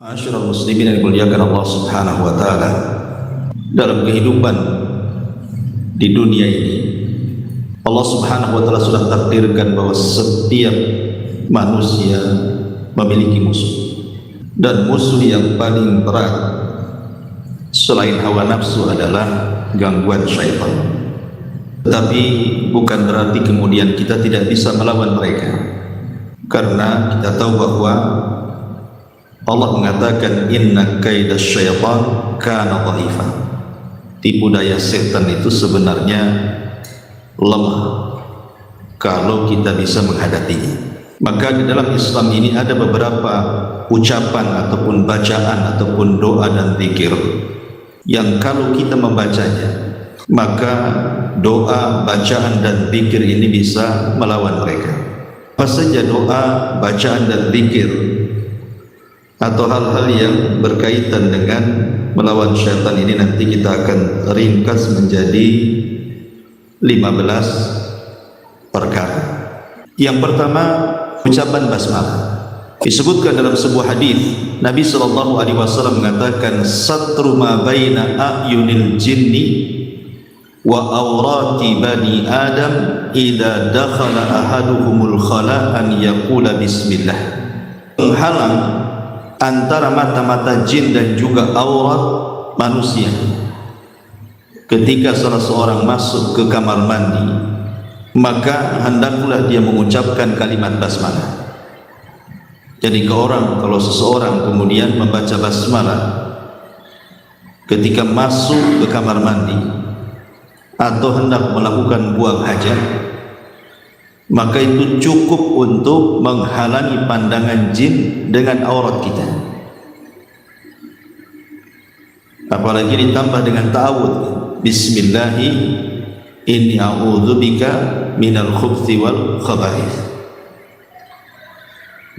Ma'asyiral muslimin yang dimuliakan Allah Subhanahu wa taala, dalam kehidupan di dunia ini Allah Subhanahu wa taala sudah takdirkan bahwa setiap manusia memiliki musuh, dan musuh yang paling berat selain hawa nafsu adalah gangguan syaitan. Tetapi bukan berarti kemudian kita tidak bisa melawan mereka, karena kita tahu bahwa Allah mengatakan inna kaidas syaitan kana dha'ifa. Tipu daya setan itu sebenarnya lemah kalau kita bisa menghadapinya. Maka di dalam Islam ini ada beberapa ucapan ataupun bacaan ataupun doa dan zikir yang kalau kita membacanya, maka doa, bacaan dan zikir ini bisa melawan mereka. Apa saja doa, bacaan dan zikir atau hal-hal yang berkaitan dengan melawan syaitan ini nanti kita akan ringkas menjadi 15 perkara. Yang pertama, ucapan basmalah. Disebutkan dalam sebuah hadis, Nabi sallallahu alaihi wasallam mengatakan satru ma baina ayunil jinni wa awrati bani adam idza dakhala ahaduhumul khala an yaqula bismillah. Menghalang antara mata-mata jin dan juga aurat manusia ketika salah seorang masuk ke kamar mandi, maka hendaklah dia mengucapkan kalimat basmalah. Jadi kalau seseorang kemudian membaca basmalah ketika masuk ke kamar mandi atau hendak melakukan buang hajat, maka itu cukup untuk menghalangi pandangan jin dengan aurat kita. Apalagi ditambah dengan ta'awudz, bismillahi inni a'udzubika minal khubthi wal khaba'ith.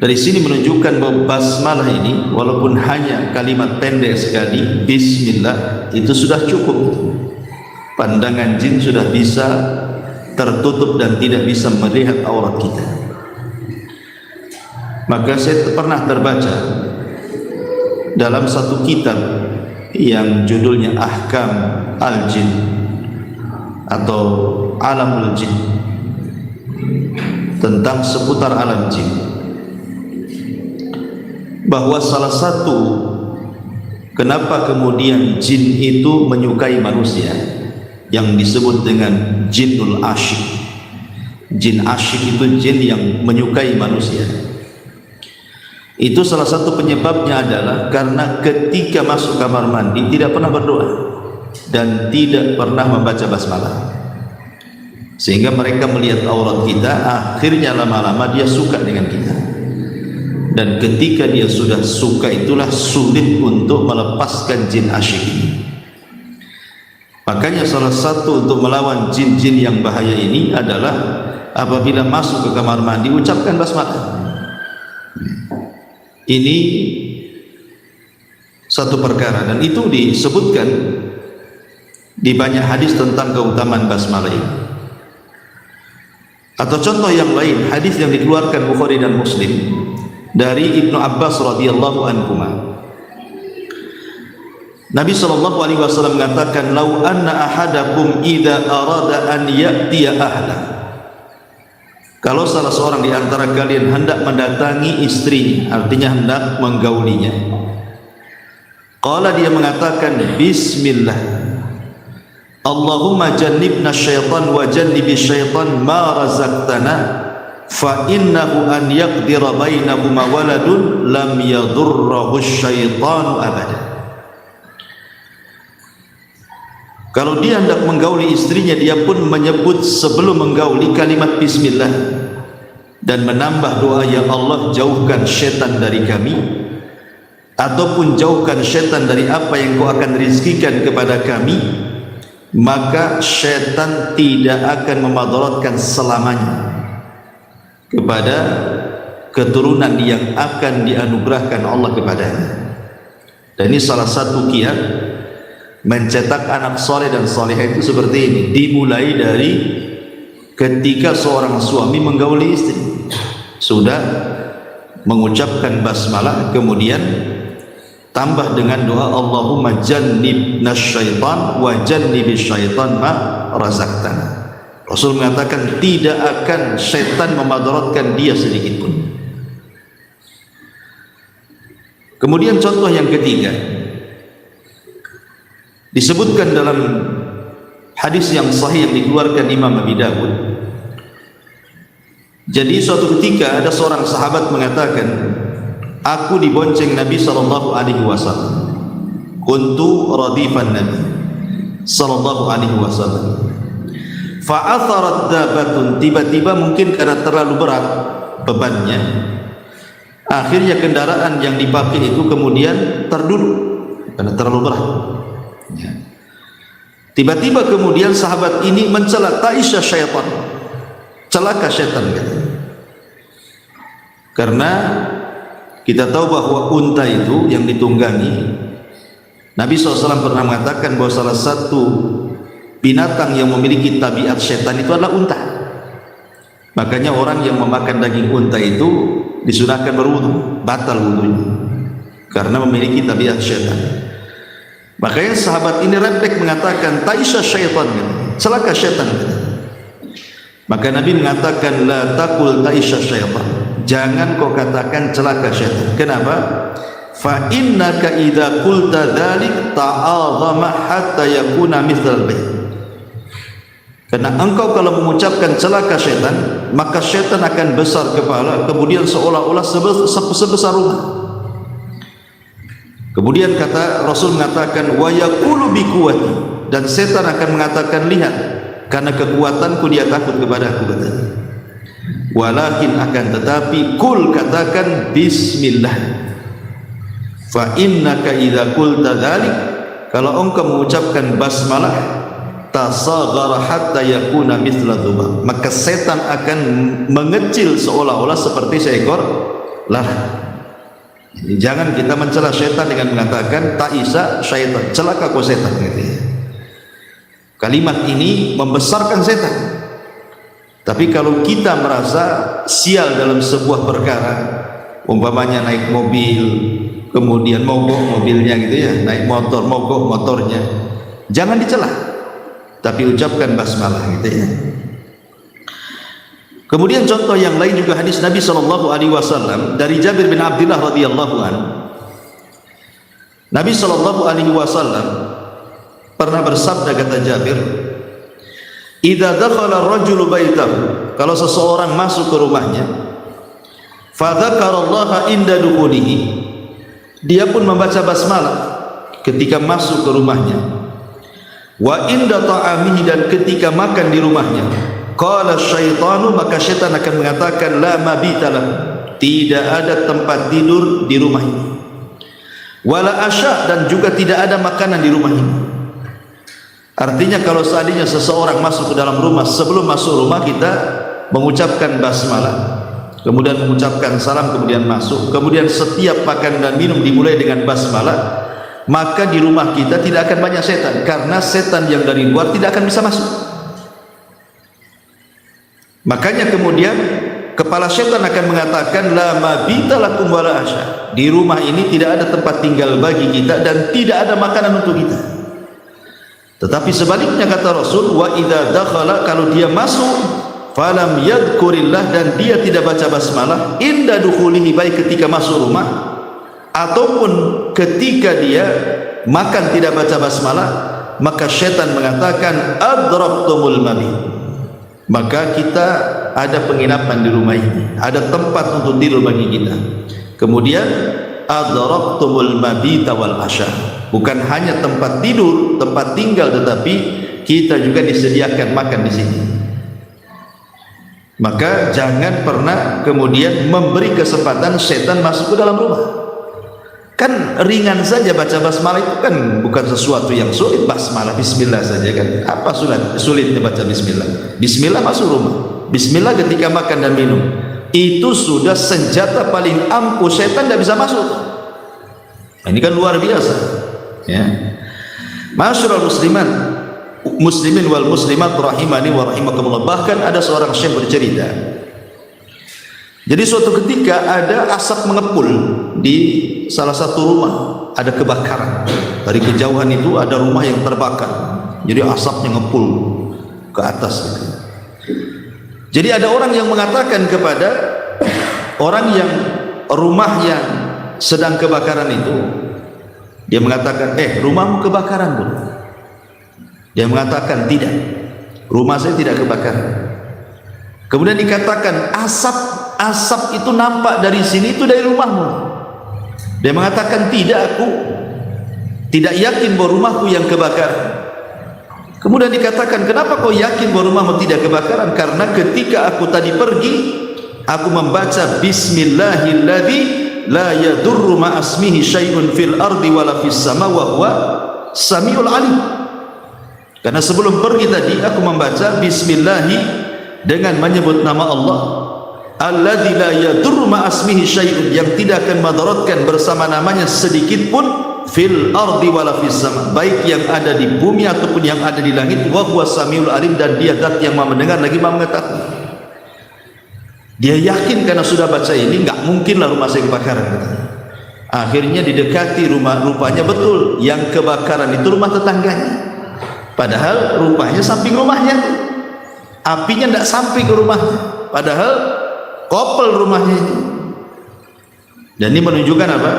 Dari sini menunjukkan bahwa basmalah ini walaupun hanya kalimat pendek sekali, bismillah, itu sudah cukup. Pandangan jin sudah bisa tertutup dan tidak bisa melihat aurat kita. Maka saya pernah terbaca dalam satu kitab yang judulnya Ahkam Al-Jin atau Alamul Jin, tentang seputar alam jin, bahwa salah satu kenapa kemudian jin itu menyukai manusia yang disebut dengan jinul asyik. Jin asyik itu jin yang menyukai manusia. Itu salah satu penyebabnya adalah karena ketika masuk kamar mandi tidak pernah berdoa dan tidak pernah membaca basmalah, sehingga mereka melihat aurat kita, akhirnya lama-lama dia suka dengan kita. Dan ketika dia sudah suka, itulah sulit untuk melepaskan jin asyik ini. Makanya salah satu untuk melawan jin-jin yang bahaya ini adalah apabila masuk ke kamar mandi ucapkan basmalah. Ini satu perkara, dan itu disebutkan di banyak hadis tentang keutamaan basmalah ini. Atau contoh yang lain, hadis yang dikeluarkan Bukhari dan Muslim dari Ibnu Abbas radhiyallahu anhuma. Nabi sallallahu alaihi wasallam mengatakan, "Lau anna ahadakum idza arada an ya'tiya ahla." Kalau salah seorang di antara kalian hendak mendatangi istrinya, artinya hendak menggaulinya, qala, dia mengatakan bismillah, Allahumma jannibna syaitan wa jannibi syaitan ma razaqtana, fa innahu an yaqdira bainahuma waladun lam yadurrahu syaitanu abada. Kalau dia hendak menggauli istrinya, dia pun menyebut sebelum menggauli kalimat bismillah dan menambah doa, ya Allah jauhkan syaitan dari kami, ataupun jauhkan syaitan dari apa yang kau akan rizkikan kepada kami, maka syaitan tidak akan memadaratkan selamanya kepada keturunan yang akan dianugerahkan Allah kepadanya. Dan ini salah satu kiat mencetak anak soleh dan solehah itu seperti ini. Dimulai dari ketika seorang suami menggauli istri, sudah mengucapkan basmalah, kemudian tambah dengan doa Allahumma jannibna syaitan wa jannibis syaitan ma razaqtana. Rasul mengatakan tidak akan syaitan memadaratkan dia sedikit pun. Kemudian contoh yang ketiga disebutkan dalam hadis yang sahih yang dikeluarkan Imam Abi Dawud. Jadi suatu ketika ada seorang sahabat mengatakan, aku dibonceng Nabi sallallahu alaihi wasallam. Kuntu radifan Nabi sallallahu alaihi wasallam. Fa'atharat dabatun, tiba-tiba mungkin karena terlalu berat bebannya, akhirnya kendaraan yang dipakai itu kemudian terduduk karena terlalu berat. Tiba-tiba kemudian sahabat ini mencela, ta'isya syaitan, celaka syaitan gitu. Karena kita tahu bahwa unta itu yang ditunggangi, Nabi SAW pernah mengatakan bahwa salah satu binatang yang memiliki tabiat syaitan itu adalah unta. Makanya orang yang memakan daging unta itu disunahkan berwudu, batal wudunya karena memiliki tabiat syaitan. Makanya sahabat ini refleks mengatakan ta'isya syaitan, celaka syaitan. Maka Nabi mengatakan la taqul ta'isya syaitan, jangan kau katakan celaka syaitan. Kenapa? Fa innaka idza qulta dzalik ta'azama hatta yakuna mithlal bayt. Karena engkau kalau mengucapkan celaka syaitan, maka syaitan akan besar kepala, kemudian seolah-olah sebesar rumah. Kemudian kata Rasul mengatakan wa yaqulu bi quwwati, dan setan akan mengatakan, lihat, karena kekuatanku dia takut kepada aku, katanya. Walakin akan tetapi kul, katakan bismillah. Fa innaka idza qulta dzalik, kalau engkau mengucapkan basmalah, tasaghara hatta yakuna mithla dhubab, maka setan akan mengecil seolah-olah seperti seekor lalat. Jadi jangan kita mencela setan dengan mengatakan ta'isa syaitan, celaka kau setan, gitu ya. Kalimat ini membesarkan setan. Tapi kalau kita merasa sial dalam sebuah perkara, umpamanya naik mobil kemudian mogok mobilnya gitu ya, naik motor mogok motornya, jangan dicela, tapi ucapkan basmalah gitu ya. Kemudian contoh yang lain juga hadis Nabi SAW dari Jabir bin Abdullah radhiyallahu anhu. Nabi SAW pernah bersabda, kata Jabir, idza dakhala ar-rajulu baitahu, kalau seseorang masuk ke rumahnya, fa dzakarallaha inda dukhulihi, dia pun membaca basmalah ketika masuk ke rumahnya, wa inda ta'amihi, dan ketika makan di rumahnya, qala syaitanu, maka syaitan akan mengatakan la mabita lahu, tidak ada tempat tidur di rumah ini, wala asya, dan juga tidak ada makanan di rumah ini. Artinya kalau seandainya seseorang masuk ke dalam rumah, sebelum masuk rumah kita mengucapkan basmalah, kemudian mengucapkan salam, kemudian masuk, kemudian setiap makan dan minum dimulai dengan basmalah, maka di rumah kita tidak akan banyak setan, karena setan yang dari luar tidak akan bisa masuk. Makanya kemudian kepala setan akan mengatakan la mabita lakum wala asya, di rumah ini tidak ada tempat tinggal bagi kita dan tidak ada makanan untuk kita. Tetapi sebaliknya kata Rasul, wa idza dakhala, kalau dia masuk, falam yadhkurillah, dan dia tidak baca basmalah, inda dukhulihi, baik ketika masuk rumah ataupun ketika dia makan tidak baca basmalah, maka syaitan mengatakan adraktumul mabit, maka kita ada penginapan di rumah ini, ada tempat untuk tidur bagi kita. Kemudian adraktumul mabita wal asya, bukan hanya tempat tidur, tempat tinggal, tetapi kita juga disediakan makan di sini. Maka jangan pernah kemudian memberi kesempatan setan masuk ke dalam rumah. Kan ringan saja baca basmalah, itu kan bukan sesuatu yang sulit. Basmalah, bismillah saja kan, apa sulitnya baca bismillah? Bismillah masuk rumah, bismillah ketika makan dan minum, itu sudah senjata paling ampuh, setan tidak bisa masuk. Ini kan luar biasa ya. Masyarul muslimin wal muslimat rahimani wa rahimakumullah. Bahkan ada seorang syekh bercerita, jadi suatu ketika ada asap mengepul di salah satu rumah ada kebakaran. Dari kejauhan itu ada rumah yang terbakar, jadi asapnya ngepul ke atas. Jadi ada orang yang mengatakan kepada orang yang rumah yang sedang kebakaran itu, dia mengatakan, rumahmu kebakaran pun? Dia mengatakan, tidak, rumah saya tidak kebakaran. Kemudian dikatakan, asap itu nampak dari sini, itu dari rumahmu. Dia mengatakan, tidak, aku tidak yakin bahwa rumahku yang kebakaran. Kemudian dikatakan, kenapa kau yakin bahwa rumahmu tidak kebakaran? Karena ketika aku tadi pergi, aku membaca Bismillahilladzi la yadurru ma'asmihi syai'un fil ardi wala fis sama wa huwa samiul alim. Karena sebelum pergi tadi aku membaca Bismillahi dengan menyebut nama Allah, alladzi la yadurru ma'asmihi syai'un, yang tidak akan madaratkan bersama namanya sedikit pun, fil ardi wala fis sama, baik yang ada di bumi ataupun yang ada di langit, wa huwa samiul alim, dan dia zat yang Maha mendengar lagi Maha mengetahui. Dia yakin karena sudah baca ini, enggak mungkinlah rumah saya kebakaran. Akhirnya didekati rumah, rupanya betul yang kebakaran itu rumah tetangganya, padahal rupanya samping rumahnya, apinya tidak sampai ke rumahnya, padahal kopel rumahnya itu. Dan ini menunjukkan apa?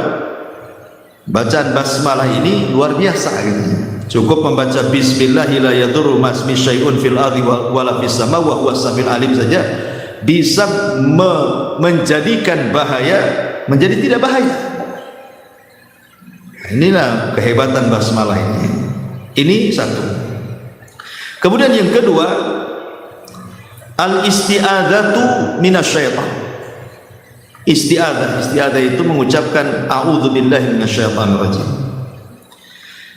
Bacaan basmalah ini luar biasa gitu. Cukup membaca Bismillahi la yadurru ma'asmi syai'un fil ardi wala fis sama wa huwa samiul alim saja bisa menjadikan bahaya menjadi tidak bahaya. Inilah kehebatan basmalah ini. Ini satu. Kemudian yang kedua, al-isti'adzatu minasyaitan. Isti'adzah itu mengucapkan a'udzubillahi minasyaitonir rajim.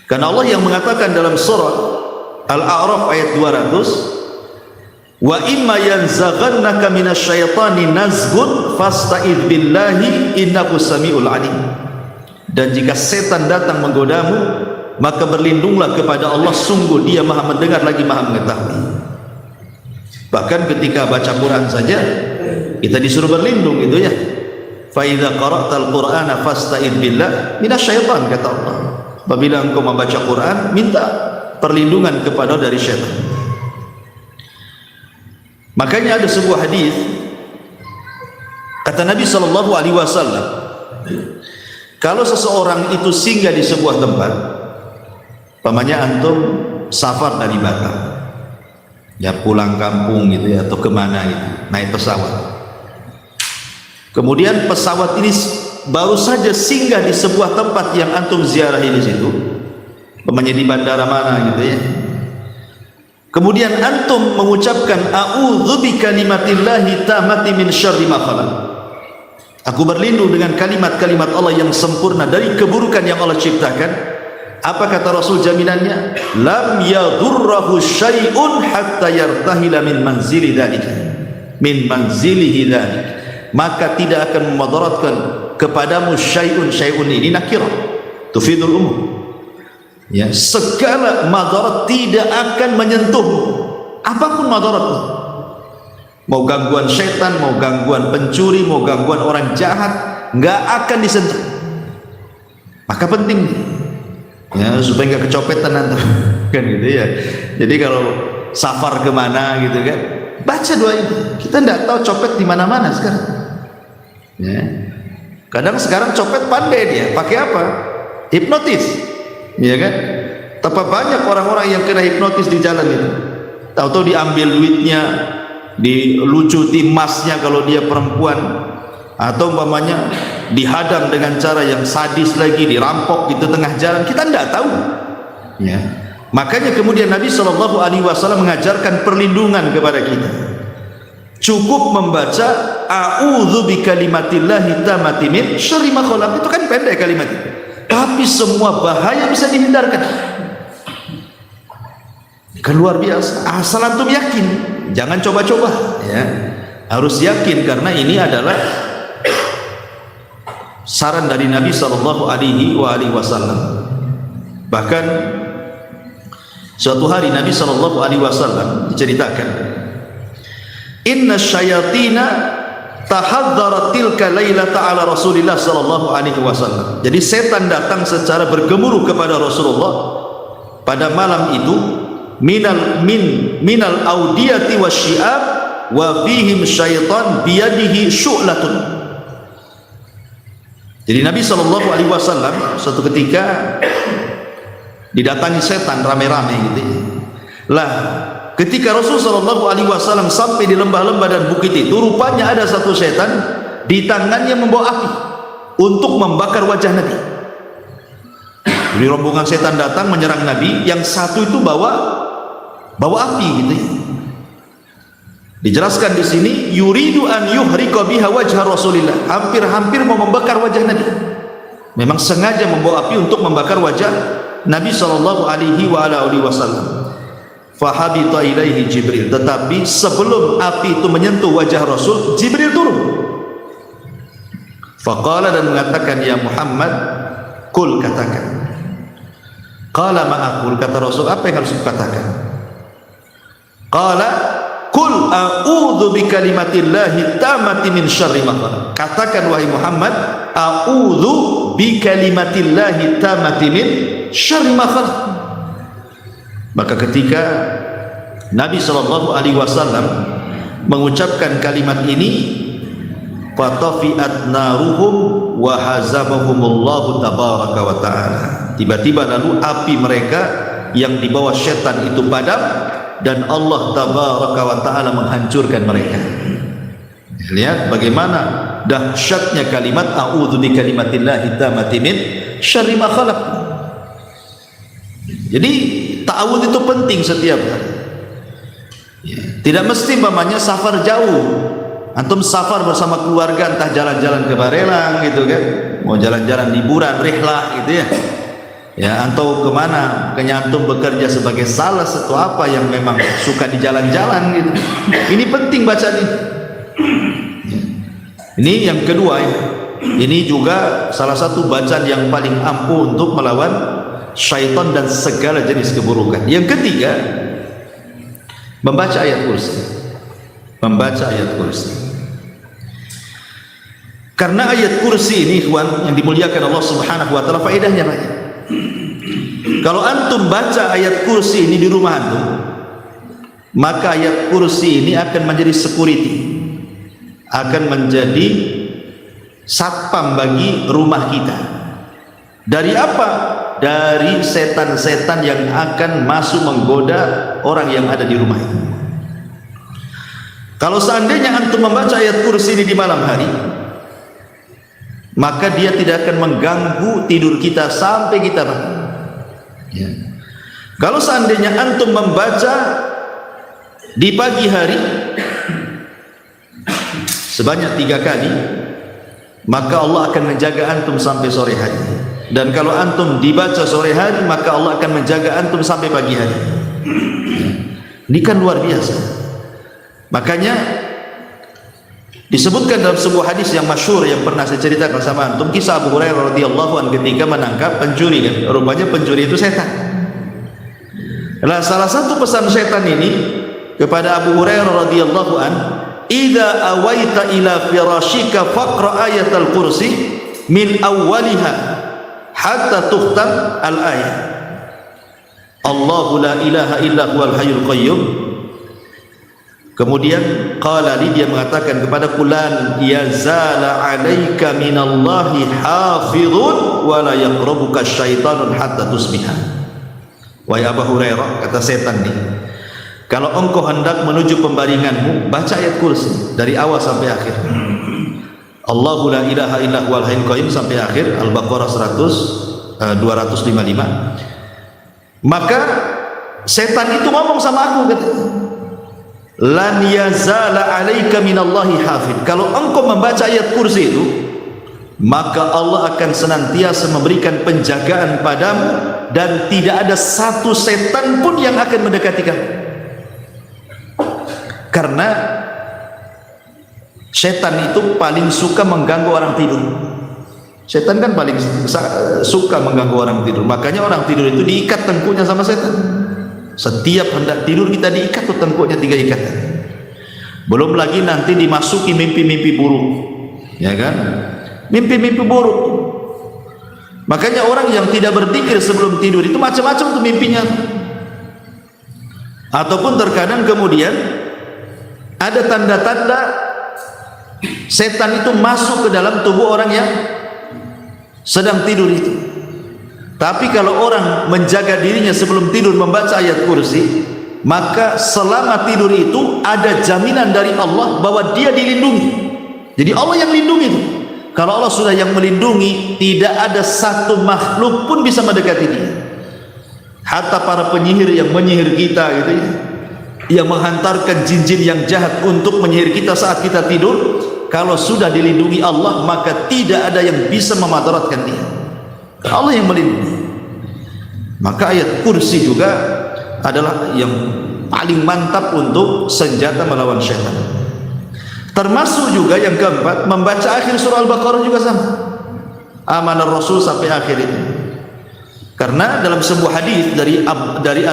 Karena Allah yang mengatakan dalam surah Al-A'raf ayat 200, wa imma yanzaghannaka minasyaitani nazghun fasta'idz billahi innahu samiul alim. Dan jika setan datang menggodamu, maka berlindunglah kepada Allah, sungguh Dia Maha mendengar lagi Maha mengetahui. Bahkan ketika baca Quran saja kita disuruh berlindung gitu ya. Fa idza qara'tal qur'ana fasta'idz billah minasyaitan, kata Allah. Apabila engkau membaca Quran, minta perlindungan kepada dari syaitan. Makanya ada sebuah hadis, kata Nabi sallallahu alaihi wasallam, kalau seseorang itu singgah di sebuah tempat, pamannya antum safar dari Batam, ya pulang kampung gitu ya, atau kemana gitu, naik pesawat. Kemudian pesawat ini baru saja singgah di sebuah tempat yang antum ziarahi di situ, pamannya di bandara mana gitu ya. Kemudian antum mengucapkan a'udzu bikalimatillahi tammati min syarri ma khalaq. Aku berlindung dengan kalimat-kalimat Allah yang sempurna dari keburukan yang Allah ciptakan. Apa kata Rasul jaminannya? Lam yadurruhu syai'un hatta yartahila min manzili dzalika. Min manzilihi dzalik. Maka tidak akan memadaratkan kepadamu syai'un ini nakirah tufidul umum. Ya, segala madarat tidak akan menyentuhmu, apapun madaratnya. Mau gangguan setan, mau gangguan pencuri, mau gangguan orang jahat, enggak akan disentuh. Maka penting ya supaya enggak kecopetan nanti kan gitu ya. Jadi kalau safar kemana gitu kan, baca doa itu. Kita enggak tahu copet di mana-mana sekarang. Ya. Kadang sekarang copet pandai dia, pakai apa? Hipnotis. Ya kan? Tapi banyak orang-orang yang kena hipnotis di jalan itu. Tahu-tahu diambil duitnya, dilucuti emasnya kalau dia perempuan, atau umpamanya dihadang dengan cara yang sadis lagi, dirampok di tengah jalan. Kita tidak tahu. Ya. Makanya kemudian Nabi SAW mengajarkan perlindungan kepada kita. Cukup membaca a'udzu bikalimatillahi tammati min syarri ma khalaq. Itu kan pendek kalimat itu, tapi semua bahaya bisa dihindarkan. Kan luar biasa. Asal antum yakin, jangan coba-coba ya. Harus yakin karena ini adalah saran dari Nabi sallallahu alaihi wasallam. Bahkan suatu hari Nabi sallallahu alaihi wasallam diceritakan, inna syayatina tahadzzarat tilka lailata ala Rasulillah sallallahu alaihi wasallam. Jadi setan datang secara bergemuruh kepada Rasulullah pada malam itu, minal audiyati wasyi'ab wa fihim syaitan biyadihi syu'latun. Jadi Nabi sallallahu alaihi wasallam suatu ketika didatangi setan rame-rame gitu. Lah, ketika Rasul sallallahu alaihi wasallam sampai di lembah-lembah dan bukit itu, rupanya ada satu setan di tangannya membawa api untuk membakar wajah Nabi. Jadi rombongan setan datang menyerang Nabi, yang satu itu bawa api gitu. Dijelaskan di sini, yuridu an yuhriqa biha wajha Rasulillah, hampir-hampir mau membakar wajah Nabi. Memang sengaja membawa api untuk membakar wajah Nabi sallallahu alaihi wasallam. Fahabita ilaihi Jibril, tetapi sebelum api itu menyentuh wajah Rasul, Jibril turun. Faqala, dan mengatakan, ya Muhammad, kul, katakan. Qala ma'akul, kata Rasul, apa yang harus kukatakan? Qala kul a'udzu bikalimatillahi tammati min syarri ma khalaq. Katakan wahai Muhammad, a'udzu bikalimatillahi tammati min syarri ma khalaq. Maka ketika Nabi sallallahu alaihi wasallam mengucapkan kalimat ini, fatafi'at naruhum wa hazabahumullahu tabaraka wa ta'ala. Tiba-tiba lalu api mereka yang dibawa syaitan itu padam, dan Allah tabaraka wa ta'ala menghancurkan mereka. Lihat bagaimana dahsyatnya kalimat a'udzu bikalimatillahi tammati min syarri ma khalaq. Jadi ta'awudz itu penting setiap hari. Tidak mesti umpamanya safar jauh, antum safar bersama keluarga, entah jalan-jalan ke Barelang gitu kan, mau jalan-jalan liburan, rihlah gitu ya. Ya, atau kemana, makanya antum bekerja sebagai salah satu apa yang memang suka di jalan-jalan gitu. Ini penting bacaan ini. Ini yang kedua ya. Ini juga salah satu bacaan yang paling ampuh untuk melawan syaitan dan segala jenis keburukan. Yang ketiga, membaca ayat kursi. Membaca ayat kursi. Karena ayat kursi ini, ikhwan yang dimuliakan Allah Subhanahu wa taala, faedahnya banyak. Kalau antum baca ayat kursi ini di rumah antum, maka ayat kursi ini akan menjadi security, akan menjadi satpam bagi rumah kita. Dari apa? Dari setan-setan yang akan masuk menggoda orang yang ada di rumah itu. Kalau seandainya antum membaca ayat kursi ini di malam hari, maka dia tidak akan mengganggu tidur kita sampai kita bangun. Ya. Kalau seandainya antum membaca di pagi hari sebanyak 3 kali, maka Allah akan menjaga antum sampai sore hari. Dan kalau antum dibaca sore hari, maka Allah akan menjaga antum sampai pagi hari. Ini kan luar biasa. Makanya disebutkan dalam sebuah hadis yang masyhur yang pernah saya ceritakan sama antum, kisah Abu Hurairah radhiyallahu anhu ketika menangkap pencuri kan. Rupanya pencuri itu setan. Nah, salah satu pesan setan ini kepada Abu Hurairah radhiyallahu anhu, "Idza awaita ila firashika faqra ayatal kursi min awwaliha hatta tukhtam al-ayah. Allahu la ilaha illa huwal hayyul qayyum." Kemudian qala li, dia mengatakan kepada fulan, yazala alaika minallahi hafizun wa la yaqrabuka syaitanun hatta tusbiha. Wahai Abu Hurairah, kata setan nih, kalau engkau hendak menuju pembaringanmu, baca ayat kursi dari awal sampai akhir. Allahu la ilaha illa huwal hayyul qayyum sampai akhir, Al-Baqarah 255. Maka setan itu ngomong sama aku, kata, lan yazala alaika minallahi hafid. Kalau engkau membaca ayat kursi itu, maka Allah akan senantiasa memberikan penjagaan padamu, dan tidak ada satu setan pun yang akan mendekati kamu. Karena setan itu paling suka mengganggu orang tidur. Setan kan paling suka mengganggu orang tidur. Makanya orang tidur itu diikat tengkuknya sama setan. Setiap hendak tidur kita diikat tuh tengkuknya 3 ikatan. Belum lagi nanti dimasuki mimpi-mimpi buruk, ya kan? Mimpi-mimpi buruk. Makanya orang yang tidak berzikir sebelum tidur itu macam-macam tuh mimpinya. Ataupun terkadang kemudian ada tanda-tanda setan itu masuk ke dalam tubuh orang yang sedang tidur itu. Tapi kalau orang menjaga dirinya sebelum tidur membaca ayat kursi, maka selama tidur itu ada jaminan dari Allah bahwa dia dilindungi. Jadi Allah yang lindungi itu. Kalau Allah sudah yang melindungi, tidak ada satu makhluk pun bisa mendekati dia. Hatta para penyihir yang menyihir kita gitu ya, yang menghantarkan jin-jin yang jahat untuk menyihir kita saat kita tidur, kalau sudah dilindungi Allah, maka tidak ada yang bisa memadaratkan dia. Allah yang melindungi. Maka ayat kursi juga adalah yang paling mantap untuk senjata melawan syaitan. Termasuk juga yang keempat, membaca akhir surah Al-Baqarah juga sama. Amanah Rasul sampai akhir itu. Karena dalam sebuah hadis dari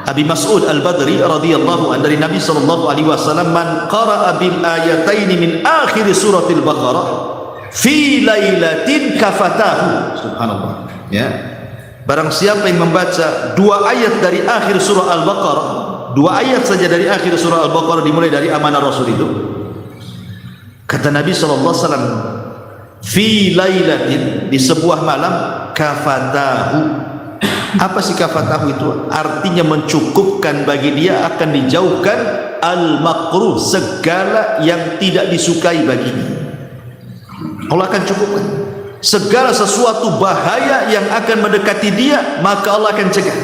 Abi Mas'ud Al-Badri radhiyallahu anhu dari Nabi sallallahu alaihi wasallam, man qara'a bil ayataini min akhir surah Al-Baqarah fi lailatin kafatahu. Subhanallah. Ya. Barang siapa yang membaca dua ayat dari akhir surah Al-Baqarah, dua ayat saja dari akhir surah Al-Baqarah dimulai dari amanah Rasul itu, kata Nabi sallallahu alaihi wasallam, fi lailatin, di sebuah malam, kafatahu. Apa sih kafatahu itu? Artinya mencukupkan bagi dia, akan dijauhkan al-makruh, segala yang tidak disukai baginya. Allah akan cukupkan segala sesuatu bahaya yang akan mendekati dia, maka Allah akan cegah.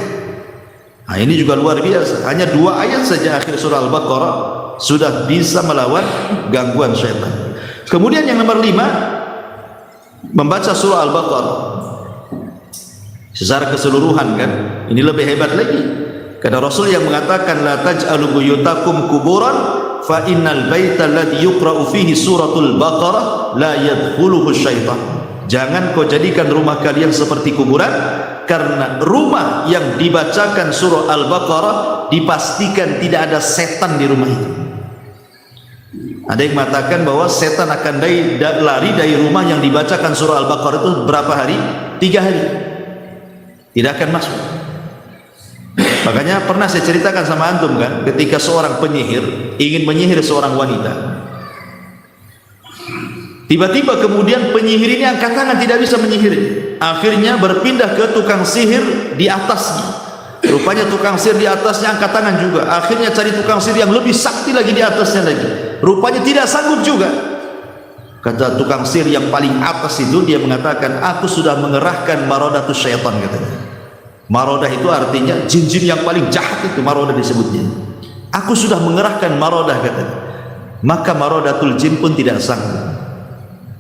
Nah, ini juga luar biasa. Hanya dua ayat saja akhir surah Al-Baqarah sudah bisa melawan gangguan syaitan. Kemudian yang nomor 5, membaca surah Al-Baqarah secara keseluruhan, kan? Ini lebih hebat lagi. Karena Rasul yang mengatakan la taj'alu buyutakum kuburan fa innal baita alladhi yuqra'u fihi suratul Baqarah la yadkhuluhu syaitan. Jangan kau jadikan rumah kalian seperti kuburan, karena rumah yang dibacakan surah Al-Baqarah dipastikan tidak ada setan di rumah itu. Ada yang mengatakan bahwa setan akan lari dari rumah yang dibacakan surah Al-Baqarah itu berapa hari? 3 hari. Tidak akan masuk. Makanya pernah saya ceritakan sama antum kan, ketika seorang penyihir ingin menyihir seorang wanita, tiba-tiba kemudian penyihir ini angkat tangan, tidak bisa menyihir. Akhirnya berpindah ke tukang sihir di atasnya. Rupanya tukang sihir di atasnya angkat tangan juga. Akhirnya cari tukang sihir yang lebih sakti lagi di atasnya lagi. Rupanya tidak sanggup juga. Kata tukang sihir yang paling atas itu, dia mengatakan, aku sudah mengerahkan maradatus syaitan, katanya. Marodah itu artinya jin-jin yang paling jahat, itu marodah disebutnya. Aku sudah mengerahkan marodah, katanya. Maka marodatul jin pun tidak sanggup.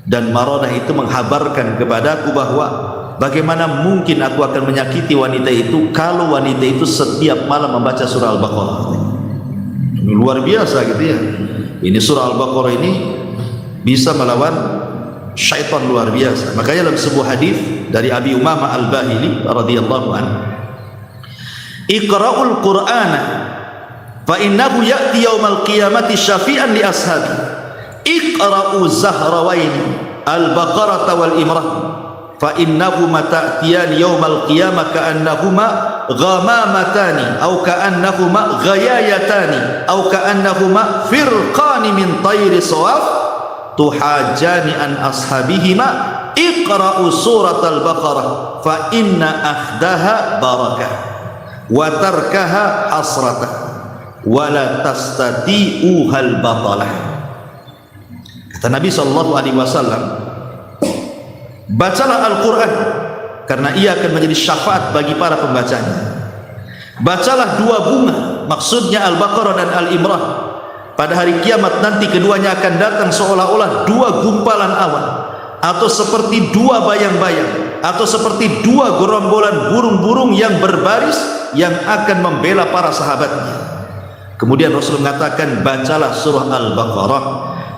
Dan marodah itu menghabarkan kepadaku bahwa bagaimana mungkin aku akan menyakiti wanita itu kalau wanita itu setiap malam membaca surah Al-Baqarah. Luar biasa gitu ya. Ini surah Al-Baqarah ini bisa melawan syaitan luar biasa. Makanya dalam sebuah hadis dari Abi Umamah Al-Bahili radhiyallahu anhu, Iqra'ul Qur'ana fa innahu ya'ti yaumal qiyamati syafi'an li ashabi. Iqra'u zahrawaini Al-Baqarah wal Imran fa innahuma ta'tiyan yaumal qiyamah ka'annahuma ghamamatani aw ka'annahuma ghayayatani aw ka'annahuma firqani min tayri sawaf tuhajani an ashabihima. Iqra'u surat Al-Baqarah fa inna akhdaha barakah wa tarkaha hasratah wa la tastati'uhal batalah. Kata Nabi sallallahu alaihi wasallam, bacalah Al-Quran karena ia akan menjadi syafaat bagi para pembacanya. Bacalah dua bunga, maksudnya Al-Baqarah dan Al-Imran. Pada hari kiamat nanti keduanya akan datang seolah-olah dua gumpalan awan, atau seperti dua bayang-bayang, atau seperti dua gerombolan burung-burung yang berbaris yang akan membela para sahabatnya. Kemudian Rasul mengatakan, bacalah surah Al-Baqarah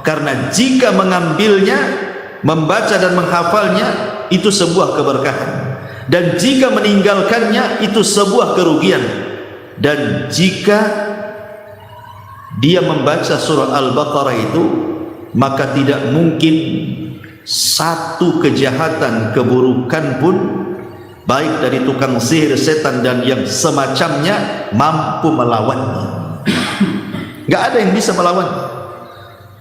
karena jika mengambilnya, membaca dan menghafalnya itu sebuah keberkahan, dan jika meninggalkannya itu sebuah kerugian, dan jika dia membaca surah Al-Baqarah itu, maka tidak mungkin satu kejahatan, keburukan pun, baik dari tukang sihir, setan dan yang semacamnya, mampu melawannya. Enggak ada yang bisa melawan.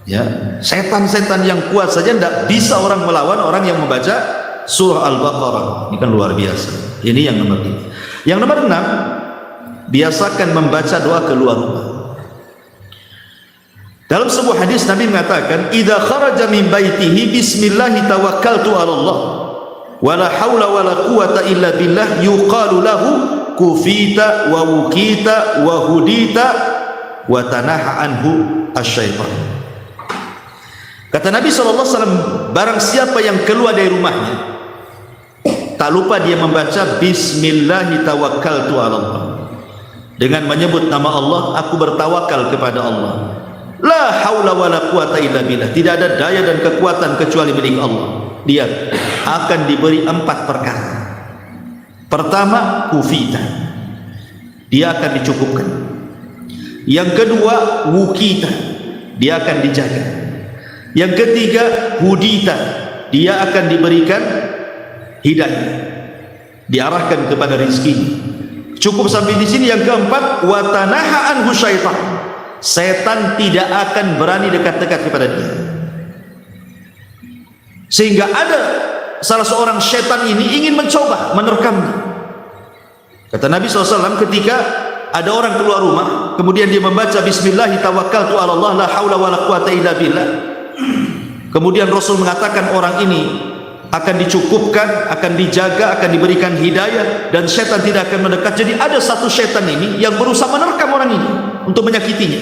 Ya, setan-setan yang kuat saja tidak bisa orang melawan orang yang membaca surah Al-Baqarah. Ini kan luar biasa. Ini yang nomor 3. Yang nomor 6, biasakan membaca doa keluar rumah. Dalam sebuah hadis Nabi mengatakan, "Idza kharaja min baitihi bismillah tawakkaltu 'ala Allah wa la haula wa la quwwata illa billah yuqalu lahu kufita wa wukita wa hudita wa tanaha anhu asyaitan." Kata Nabi SAW, barang siapa yang keluar dari rumahnya, tak lupa dia membaca bismillah tawakkaltu 'ala Allah, dengan menyebut nama Allah, aku bertawakal kepada Allah. La haula wa la quwata illa billah, tidak ada daya dan kekuatan kecuali milik Allah. Dia akan diberi 4 perkara. Pertama, kufita, dia akan dicukupkan. Yang kedua, wukita, dia akan dijaga. Yang ketiga, hudita, dia akan diberikan hidayah, diarahkan kepada rezeki. Cukup sampai di sini. Yang keempat, wa tanaha anhu syaitan, setan tidak akan berani dekat-dekat kepada dia. Sehingga ada salah seorang setan ini ingin mencoba menerkamnya. Kata Nabi SAW, ketika ada orang keluar rumah, kemudian dia membaca bismillah tawakkaltu 'ala Allah la haula wa la quwata illa billah, kemudian Rasul mengatakan orang ini akan dicukupkan, akan dijaga, akan diberikan hidayah, dan setan tidak akan mendekat. Jadi ada satu setan ini yang berusaha menerkam orang ini untuk menyakitinya.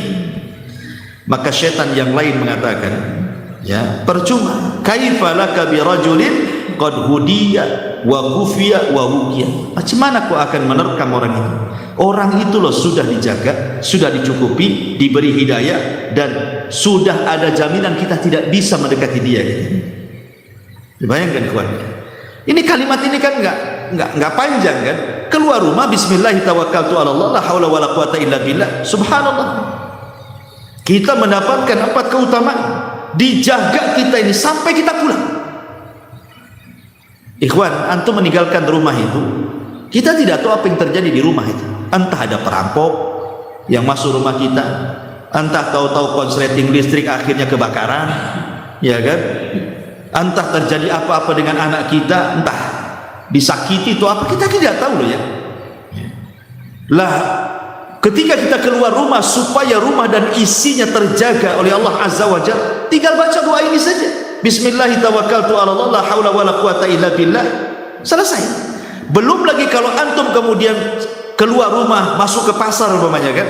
Maka setan yang lain mengatakan, ya, percuma, kaifa laka bi rajulin qad hudiya wa kufiya wa wuqiya. Macam mana kau akan menerkam orang ini? Orang itu loh sudah dijaga, sudah dicukupi, diberi hidayah, dan sudah ada jaminan kita tidak bisa mendekati dia. Bayangkan kawan, ini kalimat ini kan enggak panjang kan? Keluar rumah bismillah tawakkaltu 'ala Allah la haula wala quwata illa billah. Subhanallah. Kita mendapatkan 4 keutamaan. Dijaga kita ini sampai kita pulang. Ikhwan, antum meninggalkan rumah itu, kita tidak tahu apa yang terjadi di rumah itu. Entah ada perampok yang masuk rumah kita, entah tahu-tahu konsleting listrik akhirnya kebakaran, ya kan? Entah terjadi apa-apa dengan anak kita, entah disakiti itu apa, kita tidak tahu loh ya. Lah, ketika kita keluar rumah supaya rumah dan isinya terjaga oleh Allah Azza wa Jalla, tinggal baca doa ini saja. Bismillah tawakkaltu 'ala Allah la haula wala quwata illa billah. Selesai. Belum lagi kalau antum kemudian keluar rumah masuk ke pasar umpamanya kan.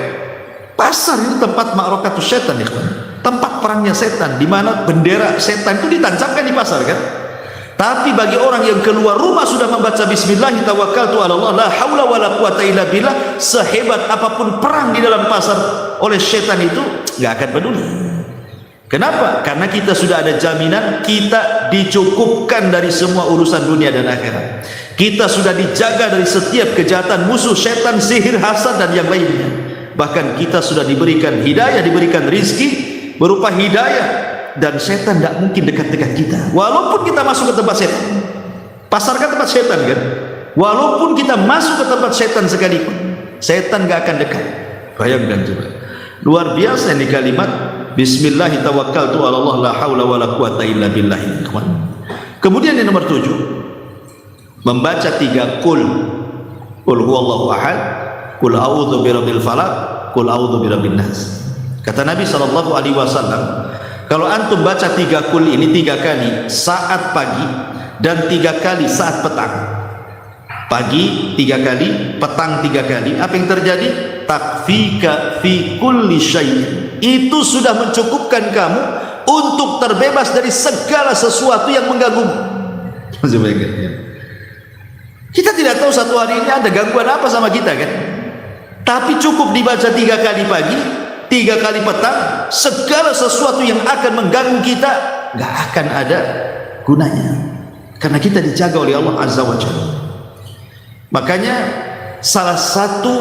Pasar ini tempat ma'rakatus setan ya kan. Tempat perangnya setan, di mana bendera setan itu ditancapkan di pasar kan. Tapi bagi orang yang keluar rumah sudah membaca bismillah tawakkaltu 'ala Allah la haula wala quwata illa billah, sehebat apapun perang di dalam pasar oleh setan itu enggak akan peduli. Kenapa? Karena kita sudah ada jaminan kita dicukupkan dari semua urusan dunia dan akhirat. Kita sudah dijaga dari setiap kejahatan musuh setan, sihir, hasad dan yang lainnya. Bahkan kita sudah diberikan hidayah, diberikan rizki berupa hidayah, dan setan tidak mungkin dekat-dekat kita. Walaupun kita masuk ke tempat setan, pasar kan tempat setan kan, walaupun kita masuk ke tempat setan sekalipun, setan gak akan dekat. Bayangkan coba, luar biasa ini kalimat bismillah tawakkaltu 'ala Allah la haula wala quwata illa billah. Kemudian yang nomor 7, membaca 3 qul huwallahu ahad, qul a'udzu birabbil falaq, qul a'udzu birabbin nas. Kata Nabi SAW, kalau antum baca 3 qul ini 3 kali saat pagi dan 3 kali saat petang, pagi 3 kali, petang 3 kali, apa yang terjadi? Takfika fi kulli syai', itu sudah mencukupkan kamu untuk terbebas dari segala sesuatu yang mengganggumu. Kita tidak tahu satu hari ini ada gangguan apa sama kita kan, tapi cukup dibaca 3 kali pagi, 3 kali petang, segala sesuatu yang akan mengganggu kita gak akan ada gunanya, karena kita dijaga oleh Allah Azza wa Jalla. Makanya salah satu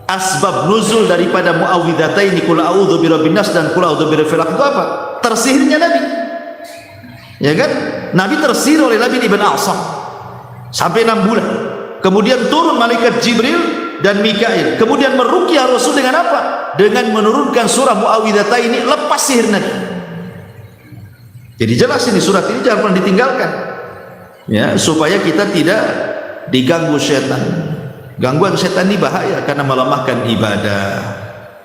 asbab nuzul daripada muawwidhataini qul a'udzu birabbin nas dan qul a'udzu birabbil falaq itu apa? Tersihirnya Nabi. Ya kan? Nabi tersihir oleh Labid ibn A'sam sampai 6 bulan. Kemudian turun malaikat Jibril dan Mikail. Kemudian meruqyah Rasul dengan apa? Dengan menurunkan surah muawwidhataini, lepas sihir Nabi. Jadi jelas ini surat ini jangan pernah ditinggalkan. Ya, supaya kita tidak diganggu setan. Gangguan setan ini bahaya karena melemahkan ibadah,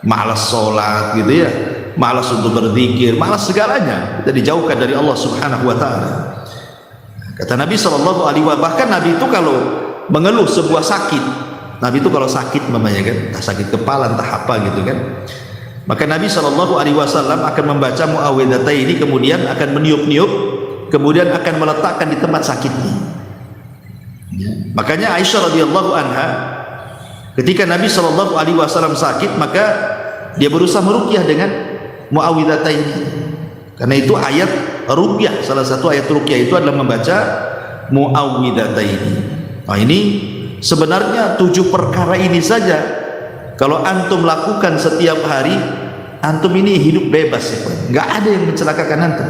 malas sholat gitu ya, malas untuk berzikir, malas segalanya. Kita dijauhkan dari Allah Subhanahu wa taala. Kata Nabi sallallahu alaihi wasallam, bahkan Nabi itu kalau mengeluh sebuah sakit, Nabi itu kalau sakit namanya kan, entah sakit kepala entah apa gitu kan, maka Nabi sallallahu alaihi wasallam akan membaca muawwidhataini, kemudian akan meniup-niup, kemudian akan meletakkan di tempat sakitnya. Ya. Makanya Aisyah radhiyallahu anha ketika Nabi sallallahu alaihi wasallam sakit, maka dia berusaha meruqyah dengan muawwidhataini. Karena itu ayat ruqyah, salah satu ayat ruqyah itu adalah membaca muawwidhataini. Nah, ini sebenarnya 7 perkara ini saja kalau antum lakukan setiap hari, antum ini hidup bebas ya, nggak ada yang mencelakakan antum.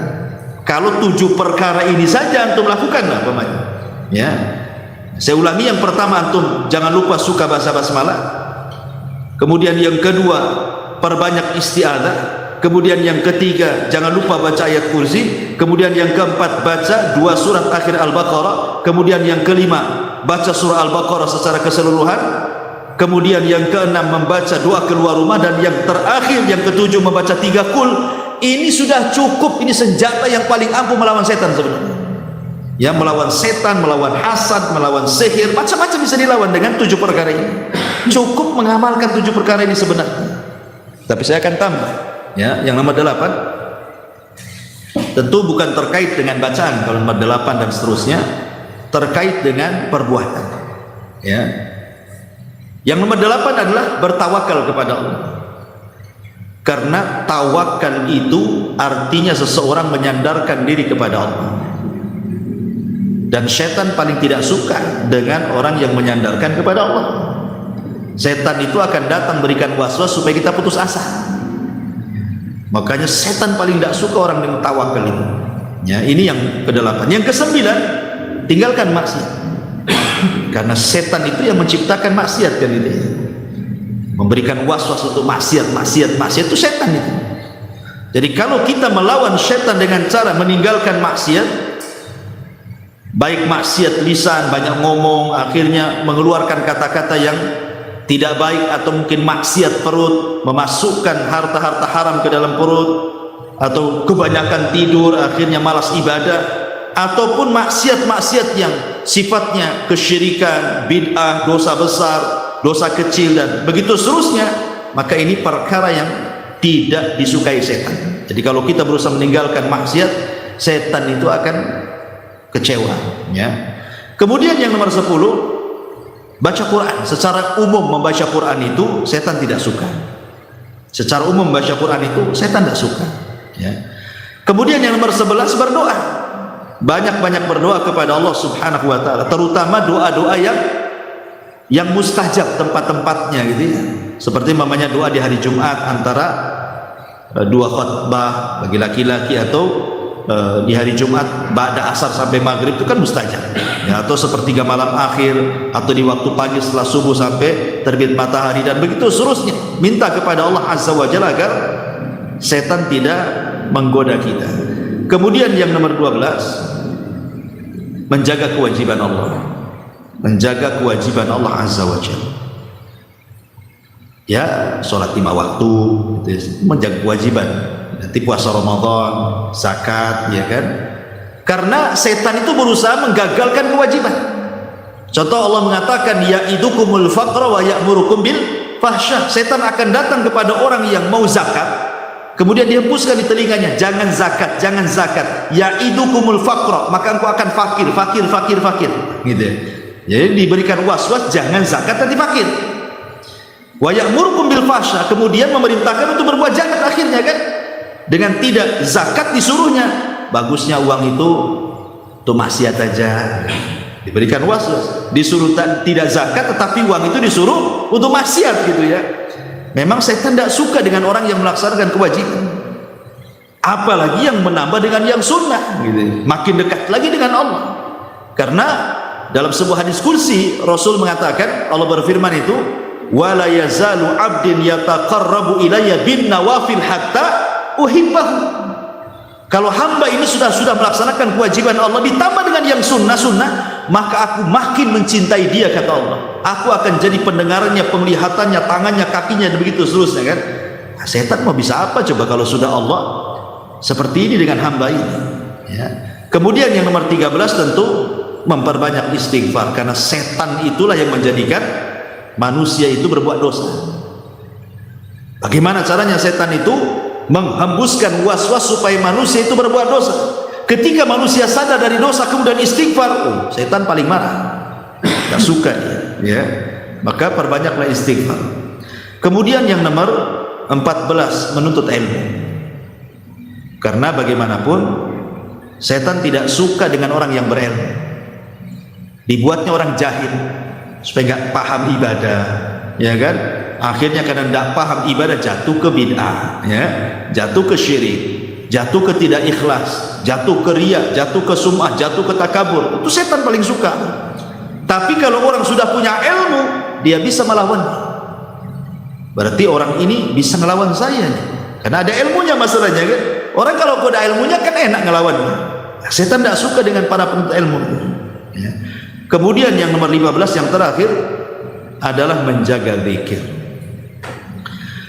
Kalau 7 perkara ini saja antum lakukan lah pemain. Ya. Saya ulangi, yang pertama antum jangan lupa suka baca basmalah. Kemudian yang kedua perbanyak isti'adzah. Kemudian yang ketiga jangan lupa baca ayat kursi. Kemudian yang keempat baca 2 surat akhir Al-Baqarah. Kemudian yang kelima baca surah Al-Baqarah secara keseluruhan. Kemudian yang keenam membaca doa keluar rumah, dan yang terakhir yang ketujuh membaca 3 qul. Ini sudah cukup, ini senjata yang paling ampuh melawan setan sebenarnya. Ya, melawan setan, melawan hasad, melawan sihir, macam-macam bisa dilawan dengan 7 perkara ini. Cukup mengamalkan 7 perkara ini sebenarnya. Tapi saya akan tambah, ya, yang nomor 8 tentu bukan terkait dengan bacaan. Kalau nomor 8 dan seterusnya terkait dengan perbuatan. Ya. Yang nomor 8 adalah bertawakal kepada Allah. Karena tawakal itu artinya seseorang menyandarkan diri kepada Allah. Dan setan paling tidak suka dengan orang yang menyandarkan kepada Allah. Setan itu akan datang berikan waswas supaya kita putus asa. Makanya setan paling tidak suka orang yang tawakal itu. Ya, ini yang ke-8. Yang ke-9, tinggalkan maksiat. Karena setan itu yang menciptakan maksiat kan itu. Memberikan waswas untuk maksiat itu setan itu. Jadi kalau kita melawan setan dengan cara meninggalkan maksiat, baik maksiat lisan, banyak ngomong, akhirnya mengeluarkan kata-kata yang tidak baik, atau mungkin maksiat perut, memasukkan harta-harta haram ke dalam perut, atau kebanyakan tidur akhirnya malas ibadah, ataupun maksiat-maksiat yang sifatnya kesyirikan, bid'ah, dosa besar, dosa kecil, dan begitu seterusnya, maka ini perkara yang tidak disukai setan. Jadi kalau kita berusaha meninggalkan maksiat, setan itu akan kecewa, ya. Kemudian yang nomor 10, baca Quran. Secara umum membaca Quran itu setan tidak suka. Secara umum membaca Quran itu setan tidak suka, ya. Kemudian yang nomor 11, berdoa. Banyak-banyak berdoa kepada Allah Subhanahu wa taala, terutama doa-doa yang mustajab tempat-tempatnya gitu ya. Seperti namanya doa di hari Jumat antara 2 khutbah bagi laki-laki, atau di hari Jumat ba'da asar sampai maghrib itu kan mustajab, ya, atau sepertiga malam akhir, atau di waktu pagi setelah subuh sampai terbit matahari, dan begitu seterusnya. Minta kepada Allah Azza wa Jalla agar setan tidak menggoda kita. Kemudian yang nomor 12, menjaga kewajiban Allah. Menjaga kewajiban Allah Azza wa Jalla. Ya, sholat 5 waktu, menjaga kewajiban. Nanti puasa Ramadan, zakat, ya kan? Karena setan itu berusaha menggagalkan kewajiban. Contoh, Allah mengatakan ya'idukumul faqra wa ya'murukum bil fahsyah. Setan akan datang kepada orang yang mau zakat, kemudian dihembuskan di telinganya, jangan zakat, jangan zakat. Ya'idukumul faqra, maka engkau akan fakir, gitu. Jadi diberikan waswas jangan zakat, nanti fakir. Wa ya'murukum bil fahsyah, kemudian memerintahkan untuk berbuat jahat akhirnya kan? Dengan tidak zakat disuruhnya, bagusnya uang itu tuh maksiat aja, diberikan waswas. Disuruh tidak zakat tetapi uang itu disuruh untuk maksiat gitu ya. Memang setan tidak suka dengan orang yang melaksanakan kewajiban, apalagi yang menambah dengan yang sunnah gitu. Makin dekat lagi dengan Allah. Karena dalam sebuah hadis kursi Rasul mengatakan, Allah berfirman itu, wala yazalu abdin yataqarrabu ilayya bin nawafil hatta uhibbahu. Kalau hamba ini sudah melaksanakan kewajiban Allah ditambah dengan yang sunnah, maka aku makin mencintai dia, kata Allah. Aku akan jadi pendengarannya, penglihatannya, tangannya, kakinya, dan begitu seterusnya kan. Nah, setan mau bisa apa coba kalau sudah Allah seperti ini dengan hamba ini ya. Kemudian yang nomor 13 tentu memperbanyak istighfar, karena setan itulah yang menjadikan manusia itu berbuat dosa. Bagaimana caranya setan itu menghembuskan was-was supaya manusia itu berbuat dosa? Ketika manusia sadar dari dosa kemudian istighfar, setan paling marah, tidak suka dia ya. Maka perbanyaklah istighfar. Kemudian yang nomor 14, menuntut ilmu. Karena bagaimanapun setan tidak suka dengan orang yang berilmu. Dibuatnya orang jahil supaya nggak paham ibadah, ya kan? Akhirnya karena tidak paham ibadah jatuh ke bid'ah, ya, jatuh ke syirik, jatuh ke tidak ikhlas, jatuh ke riya, jatuh ke sum'ah, jatuh ke takabur. Itu setan paling suka. Tapi kalau orang sudah punya ilmu, dia bisa melawan. Berarti orang ini bisa melawan saya nih, karena ada ilmunya masalahnya kan. Orang kalau ada ilmunya kan enak ngelawannya. Setan tidak suka dengan para penuntut ilmu ya. Kemudian yang nomor 15 yang terakhir adalah menjaga zikir.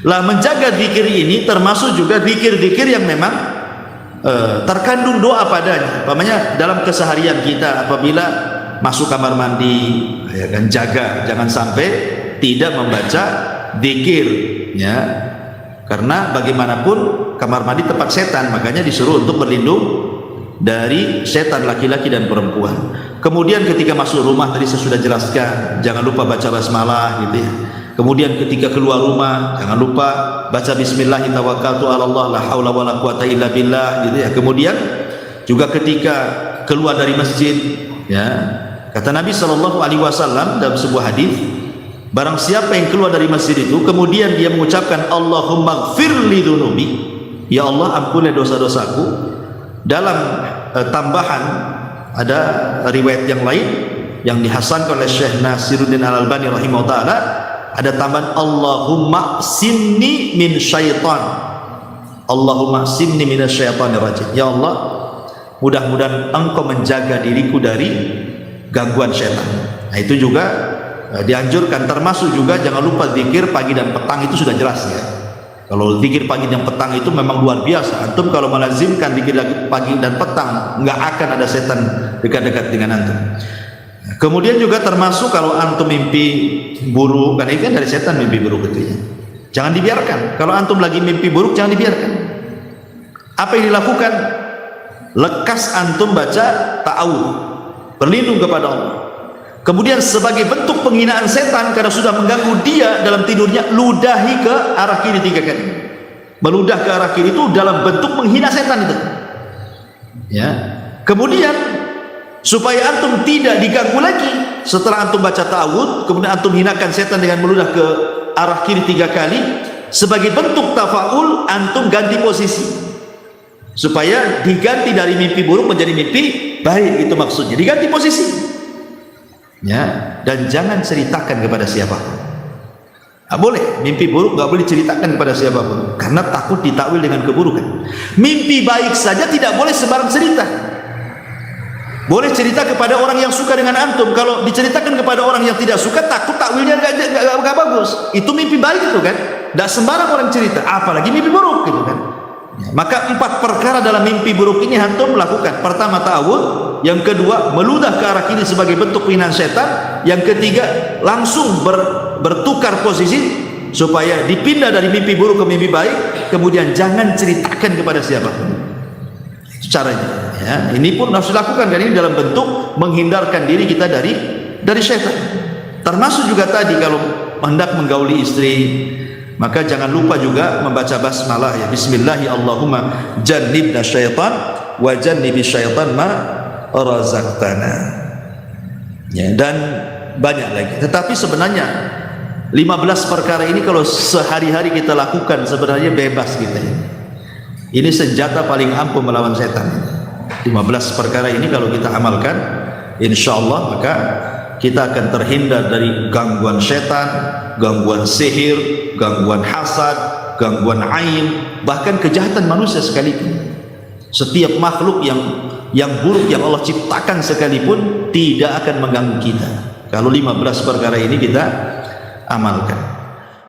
Lah menjaga zikir ini termasuk juga zikir-zikir yang memang terkandung doa padanya. Umpamanya dalam keseharian kita apabila masuk kamar mandi ya kan, jaga jangan sampai tidak membaca zikir ya. Karena bagaimanapun kamar mandi tempat setan, makanya disuruh untuk berlindung dari setan laki-laki dan perempuan. Kemudian ketika masuk rumah tadi saya sudah jelaskan, jangan lupa baca basmalah gitu ya. Kemudian ketika keluar rumah jangan lupa baca bismillahirrahmanirrahim tawakkaltu 'ala Allah la haula wala quwata illa billah gitu ya. Kemudian juga ketika keluar dari masjid ya, kata Nabi SAW dalam sebuah hadis, barang siapa yang keluar dari masjid itu kemudian dia mengucapkan Allahumma gfirli dhunubi, ya Allah ampuni dosa-dosaku. Dalam tambahan ada riwayat yang lain yang dihasankan oleh Syekh Nasiruddin Al-Albani rahimahullah, ada tambahan Allahumma sinni min syaitan, Allahumma sinni min syaitanir rajim, ya Allah mudah-mudahan engkau menjaga diriku dari gangguan syaitan. Nah itu juga dianjurkan, termasuk juga jangan lupa zikir pagi dan petang, itu sudah jelas ya. Kalau zikir pagi dan petang itu memang luar biasa. Antum kalau melazimkan zikir pagi dan petang, nggak akan ada setan dekat-dekat dengan antum. Kemudian juga termasuk kalau antum mimpi buruk, kan itu kan dari setan mimpi buruk itu ya. Jangan dibiarkan. Kalau antum lagi mimpi buruk jangan dibiarkan. Apa yang dilakukan? Lekas antum baca ta'awudz, berlindung kepada Allah. Kemudian sebagai bentuk penghinaan setan karena sudah mengganggu dia dalam tidurnya, ludahi ke arah kiri 3 kali. Meludah ke arah kiri itu dalam bentuk menghina setan itu. Ya. Kemudian supaya antum tidak diganggu lagi, setelah antum baca ta'awudz, kemudian antum hinakan setan dengan meludah ke arah kiri 3 kali, sebagai bentuk tafaul antum ganti posisi. Supaya diganti dari mimpi buruk menjadi mimpi baik, itu maksudnya. Diganti posisi. Ya, dan jangan ceritakan kepada siapapun. Nggak boleh mimpi buruk, nggak boleh ceritakan kepada siapapun karena takut ditakwil dengan keburukan. Mimpi baik saja tidak boleh sembarang cerita. Boleh cerita kepada orang yang suka dengan antum. Kalau diceritakan kepada orang yang tidak suka, takut takwilnya nggak bagus. Itu mimpi baik itu kan. Nggak sembarang orang cerita, apalagi mimpi buruk gitu kan. Ya, maka 4 perkara dalam mimpi buruk ini antum melakukan. Pertama ta'awudz, yang kedua meludah ke arah kiri sebagai bentuk penghinaan setan, yang ketiga langsung bertukar posisi supaya dipindah dari mimpi buruk ke mimpi baik, kemudian jangan ceritakan kepada siapapun. Itu caranya ya. Ini pun harus dilakukan, dan ini dalam bentuk menghindarkan diri kita dari setan. Termasuk juga tadi kalau hendak menggauli istri, maka jangan lupa juga membaca basmalah ya. Bismillahi Allahumma jannibna syaitan wa jannibi syaitan ma razaqtana. Ya, dan banyak lagi. Tetapi sebenarnya 15 perkara ini kalau sehari-hari kita lakukan sebenarnya bebas kita ini senjata paling ampuh melawan setan. 15 perkara ini kalau kita amalkan, insya Allah maka kita akan terhindar dari gangguan setan, gangguan sihir, gangguan hasad, gangguan ain, bahkan kejahatan manusia sekalipun. Setiap makhluk yang buruk yang Allah ciptakan sekalipun tidak akan mengganggu kita kalau 15 perkara ini kita amalkan.